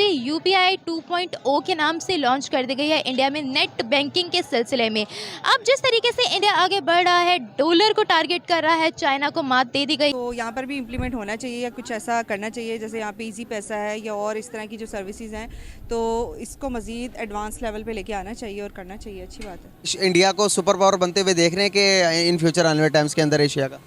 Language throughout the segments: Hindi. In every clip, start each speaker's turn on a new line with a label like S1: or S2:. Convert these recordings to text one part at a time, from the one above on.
S1: यूपीआई 2.0 के नाम से लॉन्च कर दी गई है इंडिया में नेट बैंकिंग के सिलसिले में। अब जिस तरीके से इंडिया आगे बढ़ रहा है, डॉलर को टारगेट कर रहा है, चाइना को मात दे दी गई,
S2: तो यहाँ पर भी इम्प्लीमेंट होना चाहिए या कुछ ऐसा करना चाहिए जैसे यहाँ पे इजी पैसा है या और इस तरह की जो सर्विसेज हैं, तो इसको मज़ीद एडवांस लेवल पे लेके आना चाहिए और करना चाहिए। अच्छी बात है।
S3: इंडिया को सुपर पावर बनते हुए देख रहे हैं कि इन फ्यूचर आने वाले टाइम्स के अंदर एशिया का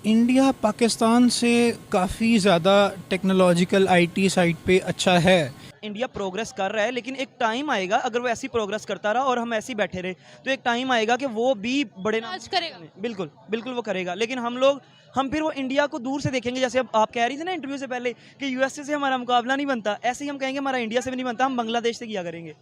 S4: इंडिया पाकिस्तान से काफ़ी ज़्यादा टेक्नोलॉजिकल आईटी साइड पे अच्छा है।
S5: इंडिया प्रोग्रेस कर रहा है, लेकिन एक टाइम आएगा, अगर वो ऐसी प्रोग्रेस करता रहा और हम ऐसे ही बैठे रहे तो एक टाइम आएगा कि वो भी बड़े
S1: लॉन्च करेगा।
S5: बिल्कुल बिल्कुल वो करेगा, लेकिन हम फिर वो इंडिया को दूर से देखेंगे। जैसे अब आप कह रही थी ना इंटरव्यू से पहले कि यूएसए से हमारा मुकाबला नहीं बनता, ऐसे ही हम कहेंगे हमारा इंडिया से भी नहीं बनता, हम बांग्लादेश से किया करेंगे।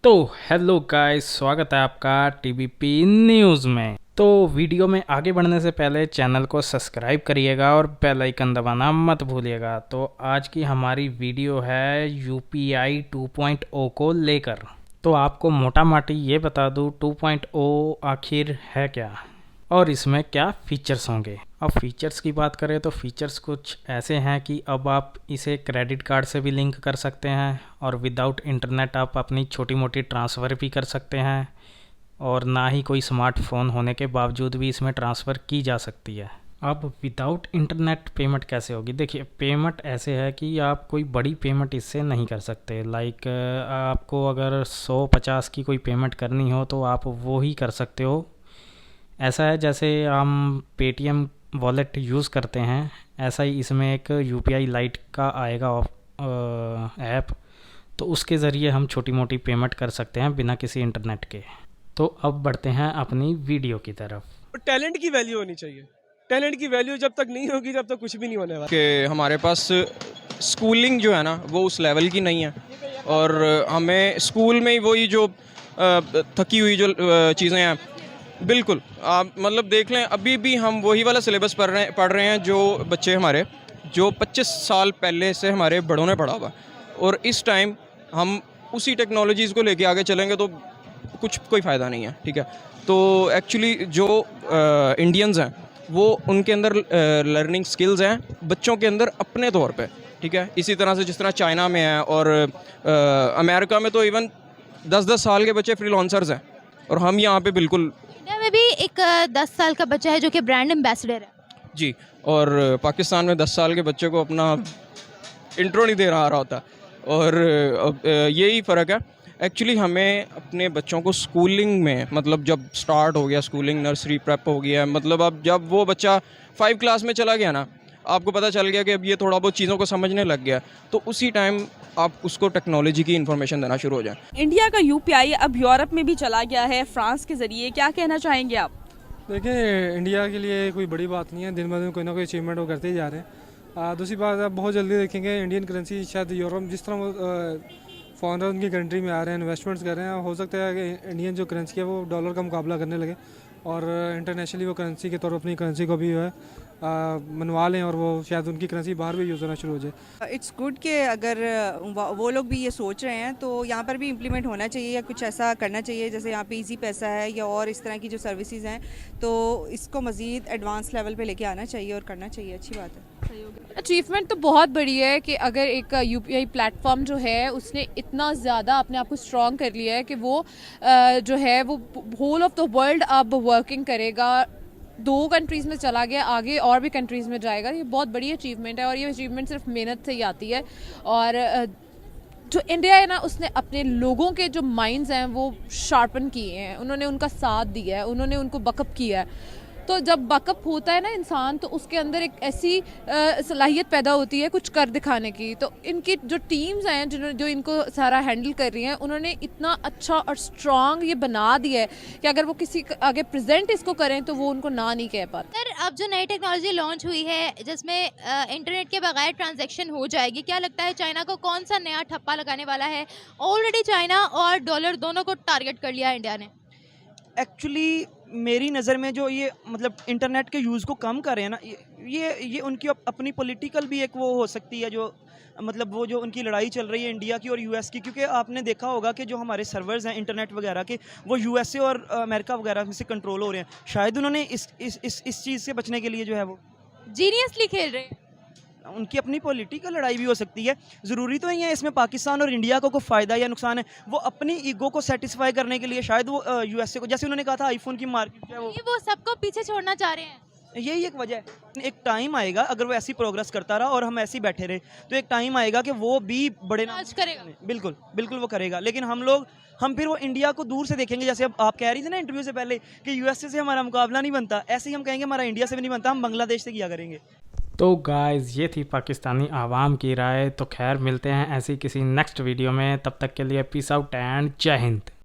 S6: तो हेलो गाइस, स्वागत है आपका टीबीपी न्यूज़ में। तो वीडियो में आगे बढ़ने से पहले चैनल को सब्सक्राइब करिएगा और बेल आइकन दबाना मत भूलिएगा। तो आज की हमारी वीडियो है यूपीआई 2.0 को लेकर। तो आपको मोटा माटी ये बता दूँ 2.0 आखिर है क्या और इसमें क्या फीचर्स होंगे। अब फीचर्स की बात करें तो फीचर्स कुछ ऐसे हैं कि अब आप इसे क्रेडिट कार्ड से भी लिंक कर सकते हैं और विदाउट इंटरनेट आप अपनी छोटी मोटी ट्रांसफ़र भी कर सकते हैं, और ना ही कोई स्मार्टफोन होने के बावजूद भी इसमें ट्रांसफ़र की जा सकती है। अब विदाउट इंटरनेट पेमेंट कैसे होगी? देखिए, पेमेंट ऐसे है कि आप कोई बड़ी पेमेंट इससे नहीं कर सकते। लाइक आपको अगर 100-50 की कोई पेमेंट करनी हो तो आप वो ही कर सकते हो। ऐसा है जैसे हम पेटीएम वॉलेट यूज़ करते हैं, ऐसा ही इसमें एक यूपीआई लाइट का आएगा ऐप, तो उसके ज़रिए हम छोटी मोटी पेमेंट कर सकते हैं बिना किसी इंटरनेट के। तो अब बढ़ते हैं अपनी वीडियो की तरफ।
S7: टैलेंट की वैल्यू होनी चाहिए। टैलेंट की वैल्यू जब तक नहीं होगी तब तक कुछ भी नहीं होने वाला।
S8: कि हमारे पास स्कूलिंग जो है ना वो उस लेवल की नहीं है, और हमें स्कूल में ही वही जो थकी हुई जो चीज़ें हैं, बिल्कुल आप मतलब देख लें अभी भी हम वही वाला सिलेबस पढ़ रहे हैं जो बच्चे हमारे जो 25 साल पहले से हमारे बड़ों ने पढ़ा हुआ, और इस टाइम हम उसी टेक्नोलॉजीज़ को लेके आगे चलेंगे तो कोई फ़ायदा नहीं है। ठीक है, तो एक्चुअली जो इंडियंस हैं वो उनके अंदर लर्निंग स्किल्स हैं बच्चों के अंदर अपने तौर पे। ठीक है, इसी तरह से जिस तरह चाइना में है और अमेरिका में तो इवन 10-10 साल के बच्चे फ्रीलांसर्स हैं, और हम यहाँ पे बिल्कुल
S1: इंडिया में भी एक 10 साल का बच्चा है जो कि ब्रांड एम्बेसडर है
S8: जी, और पाकिस्तान में 10 साल के बच्चे को अपना इंट्रो नहीं दे रहा होता, और यही फ़र्क है। एक्चुअली हमें अपने बच्चों को स्कूलिंग में, मतलब जब स्टार्ट हो गया स्कूलिंग, नर्सरी प्रेप हो गया, मतलब अब जब वो बच्चा 5 क्लास में चला गया ना, आपको पता चल गया कि अब ये थोड़ा बहुत चीज़ों को समझने लग गया, तो उसी टाइम आप उसको टेक्नोलॉजी की इन्फॉर्मेशन देना शुरू हो जाए।
S9: इंडिया का यूपीआई अब यूरोप में भी चला गया है, फ्रांस के ज़रिए। क्या कहना चाहेंगे आप?
S4: देखिए, इंडिया के लिए कोई बड़ी बात नहीं है, दिन ब दिन कोई ना कोई अचीवमेंट वो करते ही जा रहे हैं। दूसरी बात, आप बहुत जल्दी देखेंगे इंडियन करेंसी शायद यूरोप, जिस तरह वो फॉरेनर उनकी कंट्री में आ रहे हैं, इन्वेस्टमेंट्स कर रहे हैं, हो सकता है कि इंडियन जो करेंसी है वो डॉलर का मुकाबला करने लगे और इंटरनेशनली वो करेंसी के तौर पर अपनी करेंसी को भी जो है मनवा लें, और वो शायद उनकी करेंसी बाहर भी यूज़ होना शुरू हो जाए।
S2: इट्स गुड कि अगर वो लोग भी ये सोच रहे हैं, तो यहाँ पर भी इम्प्लीमेंट होना चाहिए या कुछ ऐसा करना चाहिए जैसे यहाँ पे इजी पैसा है या और इस तरह की जो सर्विसेज हैं, तो इसको मज़ीद एडवांस लेवल पे लेके आना चाहिए और करना चाहिए। अच्छी बात है।
S10: अचीवमेंट तो बहुत बड़ी है कि अगर एक यूपीआई प्लेटफॉर्म जो है उसने इतना ज़्यादा अपने आप को स्ट्रॉन्ग कर लिया है कि वो जो है वो होल ऑफ द वर्ल्ड अब वर्किंग करेगा। 2 कंट्रीज़ में चला गया, आगे और भी कंट्रीज़ में जाएगा। ये बहुत बड़ी अचीवमेंट है, और ये अचीवमेंट सिर्फ मेहनत से ही आती है। और जो इंडिया है ना, उसने अपने लोगों के जो माइंड्स हैं वो शार्पन किए हैं, उन्होंने उनका साथ दिया है, उन्होंने उनको बकअप किया है। तो जब बकअप होता है ना इंसान, तो उसके अंदर एक ऐसी सलाहियत पैदा होती है कुछ कर दिखाने की। तो इनकी जो टीम्स हैं जो इनको सारा हैंडल कर रही हैं, उन्होंने इतना अच्छा और स्ट्रॉन्ग ये बना दिया है कि अगर वो किसी आगे प्रेजेंट इसको करें तो वो उनको ना नहीं कह पाते।
S1: सर, अब जो नई टेक्नोलॉजी लॉन्च हुई है जिसमें इंटरनेट के बगैर ट्रांजैक्शन हो जाएगी, क्या लगता है चाइना को कौन सा नया ठप्पा लगाने वाला है? ऑलरेडी चाइना और डॉलर दोनों को टारगेट कर लिया है इंडिया ने।
S5: एक्चुअली मेरी नज़र में जो ये मतलब इंटरनेट के यूज़ को कम कर रहे हैं ना, ये उनकी अपनी पॉलिटिकल भी एक वो हो सकती है, जो मतलब वो जो उनकी लड़ाई चल रही है इंडिया की और यूएस की। क्योंकि आपने देखा होगा कि जो हमारे सर्वर्स हैं इंटरनेट वगैरह के, वो यूएसए और अमेरिका वगैरह में से कंट्रोल हो रहे हैं। शायद उन्होंने इस चीज़ से बचने के लिए जो है वो
S1: जीनियसली खेल रहे हैं।
S5: उनकी अपनी पॉलिटिकल लड़ाई भी हो सकती है। ज़रूरी तो नहीं है इसमें पाकिस्तान और इंडिया को कोई फ़ायदा या नुकसान है। वो अपनी ईगो को सेटिस्फाई करने के लिए शायद वो यूएसए को, जैसे उन्होंने कहा था आईफोन की मार्केट जो है
S1: वो सबको पीछे छोड़ना चाह रहे हैं।
S5: यही एक वजह है। एक टाइम आएगा अगर वो ऐसी प्रोग्रेस करता रहा और हम ऐसे ही बैठे रहे तो एक टाइम आएगा कि वो भी बड़े
S1: लॉन्च करेगा।
S5: बिल्कुल बिल्कुल वो करेगा, लेकिन हम फिर वो इंडिया को दूर से देखेंगे। जैसे अब आप कह रही थी ना इंटरव्यू से पहले कि यूएसए से हमारा मुकाबला नहीं बनता, ऐसे ही हम कहेंगे हमारा इंडिया से भी नहीं बनता, हम बांग्लादेश से किया करेंगे।
S6: तो गाइज़ ये थी पाकिस्तानी आवाम की राय। तो खैर मिलते हैं ऐसी किसी नेक्स्ट वीडियो में, तब तक के लिए पीस आउट एंड जय हिंद।